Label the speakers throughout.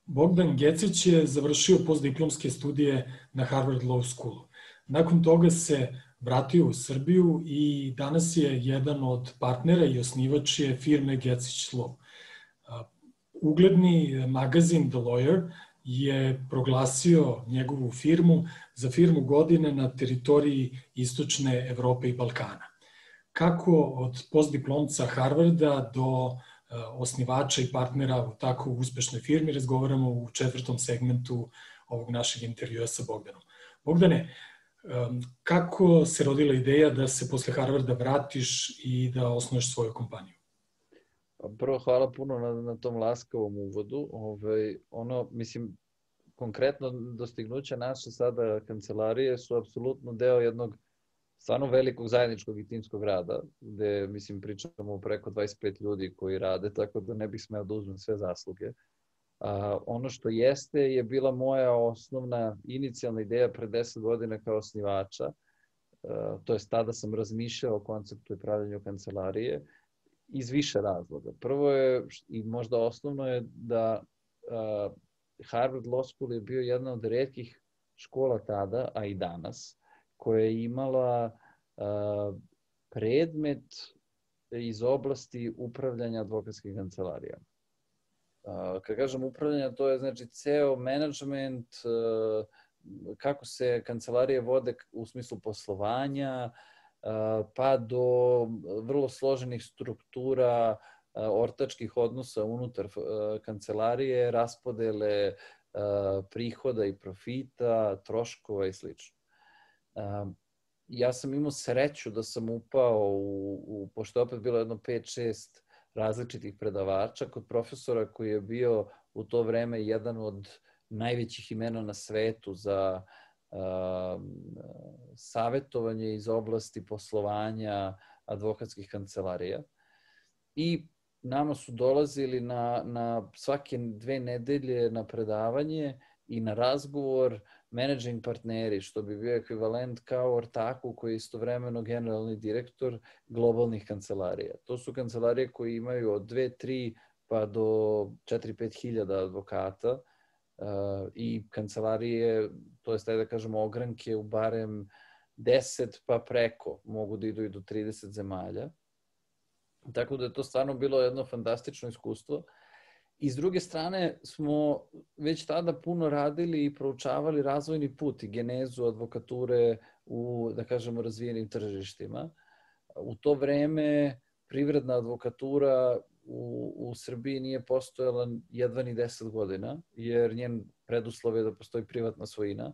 Speaker 1: Bogdan Gecić je završio postdiplomske studije na Harvard Law Schoolu. Nakon toga se vratio u Srbiju i danas je jedan od partnera i osnivač je firme Gecić Law. Ugledni magazin The Lawyer je proglasio njegovu firmu za firmu godine na teritoriji Istočne Evrope i Balkana. Kako od postdiplomca Harvarda do osnivača i partnera u tako uspešnoj firmi razgovaramo u 4. segmentu ovog našeg intervjua sa Bogdanom. Bogdane, kako se rodila ideja da se posle Harvarda vratiš i da osnuješ svoju kompaniju?
Speaker 2: Prvo, hvala puno na tom laskavom uvodu. Mislim, konkretno dostignuća naše sada kancelarije su apsolutno deo jednog stvarno velikog zajedničkog i timskog rada, gde, mislim, pričamo preko 25 ljudi koji rade, tako da ne bih smeo da uzmem sve zasluge. Ono što je bila moja osnovna inicijalna ideja pre 10 godina kao osnivača, to jest tada sam razmišljao o konceptu i pravljenju kancelarije iz više razloga. Prvo je, i možda osnovno je, da Harvard Law School je bio jedna od retkih škola tada, a i danas, koja je imala predmet iz oblasti upravljanja advokatskih kancelarija. Kad kažem upravljanja, to je znači ceo menadžment, kako se kancelarije vode u smislu poslovanja, pa do vrlo složenih struktura, ortačkih odnosa unutar kancelarije, raspodele prihoda i profita, troškova i sl. Ja sam imao sreću da sam upao pošto je opet bilo jedno 5-6 različitih predavača, kod profesora koji je bio u to vreme jedan od najvećih imena na svetu za savetovanje iz oblasti poslovanja advokatskih kancelarija. I nama su dolazili na svake 2 nedelje na predavanje i na razgovor managing partneri, što bi bio ekvivalent kao ortaku koji je istovremeno generalni direktor globalnih kancelarija. To su kancelarije koje imaju od 2-3 pa do 4-5 hiljada advokata i kancelarije, to jest da kažemo ogranke u barem 10 pa preko, mogu da idu i do 30 zemalja. Tako da je to stvarno bilo jedno fantastično iskustvo. I s druge strane smo već tada puno radili i proučavali razvojni put i genezu advokature u, da kažemo, razvijenim tržištima. U to vreme privredna advokatura u Srbiji nije postojala jedva ni 10 godina, jer njen preduslov je da postoji privatna svojina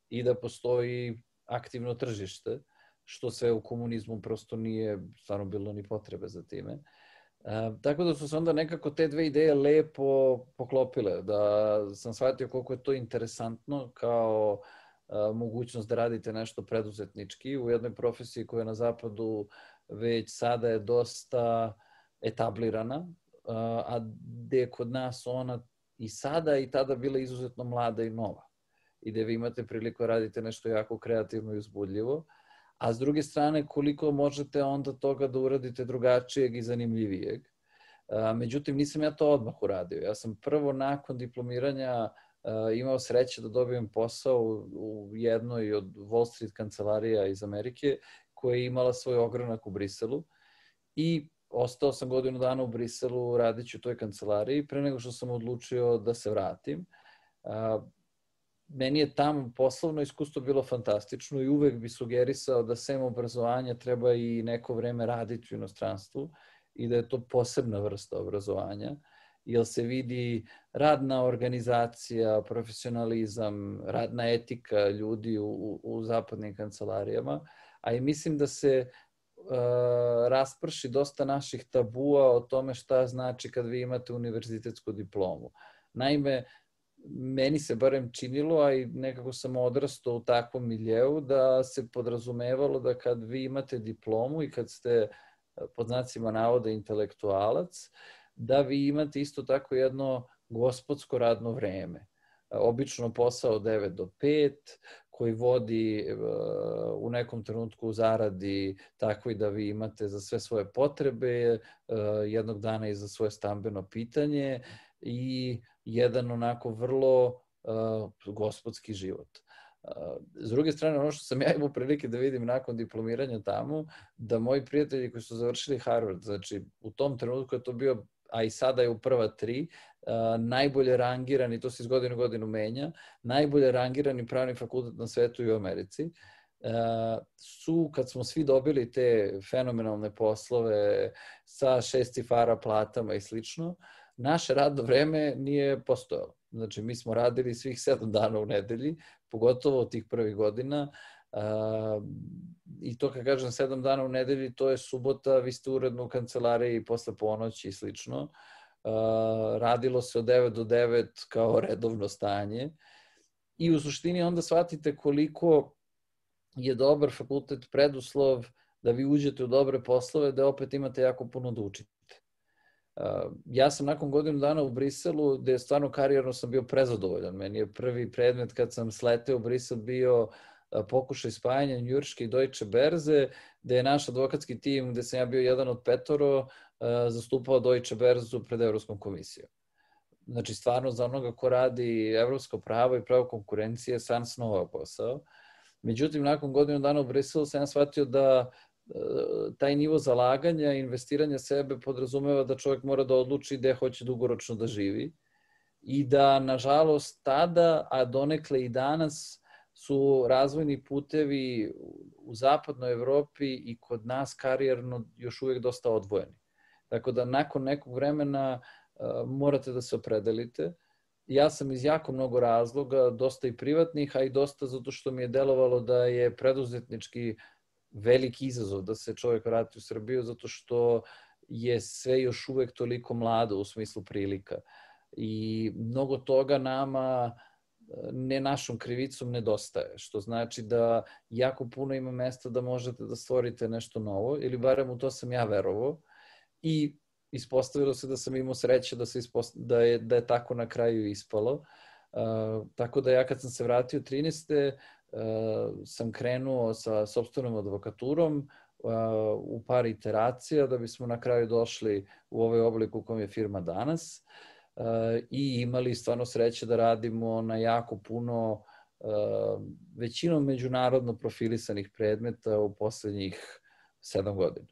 Speaker 2: i da postoji aktivno tržište, što sve u komunizmu prosto nije stvarno bilo ni potrebe za time. Tako da su se onda nekako te 2 ideje lepo poklopile, da sam shvatio koliko je to interesantno kao mogućnost da radite nešto preduzetnički u jednoj profesiji koja na zapadu već sada je dosta etablirana, a gde je kod nas ona i sada i tada bila izuzetno mlada i nova. I gde vi imate priliku da radite nešto jako kreativno i uzbudljivo, a s druge strane koliko možete onda toga da uradite drugačijeg i zanimljivijeg. Međutim, nisam ja to odmah uradio. Ja sam prvo nakon diplomiranja imao sreće da dobijem posao u jednoj od Wall Street kancelarija iz Amerike koja je imala svoj ogranak u Briselu i ostao sam godinu dana u Briselu radeći u toj kancelariji pre nego što sam odlučio da se vratim. Meni je tamo poslovno iskustvo bilo fantastično i uvek bi sugerisao da sem obrazovanja treba i neko vreme raditi u inostranstvu i da je to posebna vrsta obrazovanja, jer se vidi radna organizacija, profesionalizam, radna etika ljudi u zapadnim kancelarijama, a i mislim da se rasprši dosta naših tabua o tome šta znači kad vi imate univerzitetsku diplomu. Naime, meni se barem činilo, a i nekako sam odrastao u takvom miljeu, da se podrazumevalo da kad vi imate diplomu i kad ste pod znacima navoda intelektualac, da vi imate isto tako jedno gospodsko radno vreme. Obično posao od 9 do 5, koji vodi u nekom trenutku u zaradi takvoj da vi imate za sve svoje potrebe, jednog dana i za svoje stambeno pitanje i jedan onako vrlo gospodski život. S druge strane, ono što sam ja imao prilike da vidim nakon diplomiranja tamo, da moji prijatelji koji su završili Harvard, znači u tom trenutku je to bio, a i sada je u prva 3, najbolje rangirani, to se iz godine u godinu menja, najbolje rangirani pravni fakultet na svetu i u Americi, su, kad smo svi dobili te fenomenalne poslove sa 6 cifara platama i slično, naše radno vreme nije postojalo. Znači, mi smo radili svih 7 dana u nedelji, pogotovo od tih prvih godina. I to kad kažem 7 dana u nedelji, to je subota, vi ste uredno u kancelariji posle ponoći i slično. Radilo se od 9 do 9 kao redovno stanje. I u suštini onda shvatite koliko je dobar fakultet preduslov da vi uđete u dobre poslove, da opet imate jako puno da učite. Ja sam nakon godinu dana u Briselu, gde je stvarno karijerno sam bio prezadovoljan. Meni je prvi predmet kad sam sleteo u Brisel bio pokušaj spajanja njujorške i Deutsche Berze, gde je naš advokatski tim, gde sam ja bio jedan od 5, zastupao Deutsche Berzu pred Evropskom komisijom. Znači, stvarno za onoga ko radi evropsko pravo i pravo konkurencije, san snova posao. Međutim, nakon godinu dana u Briselu sam ja shvatio da taj nivo zalaganja i investiranja sebe podrazumeva da čovjek mora da odluči gde hoće dugoročno da živi i da, nažalost, tada, a donekle i danas, su razvojni putevi u zapadnoj Evropi i kod nas karijerno još uvijek dosta odvojeni. Tako da nakon nekog vremena morate da se opredelite. Ja sam iz jako mnogo razloga, dosta i privatnih, a i dosta zato što mi je delovalo da je preduzetnički veliki izazov da se čovjek vrati u Srbiju, zato što je sve još uvek toliko mlado u smislu prilika. I mnogo toga nama, ne našom krivicom, nedostaje, što znači da jako puno ima mesta da možete da stvorite nešto novo, ili barem u to sam ja verovao. I ispostavilo se da sam imao sreće da je tako na kraju ispalo. Tako da ja kad sam se vratio 13. sam krenuo sa sopstvenom advokaturom u par iteracija da bismo na kraju došli u ovaj oblik u kojem je firma danas i imali stvarno sreće da radimo na jako puno većinom međunarodno profilisanih predmeta u poslednjih 7 godina.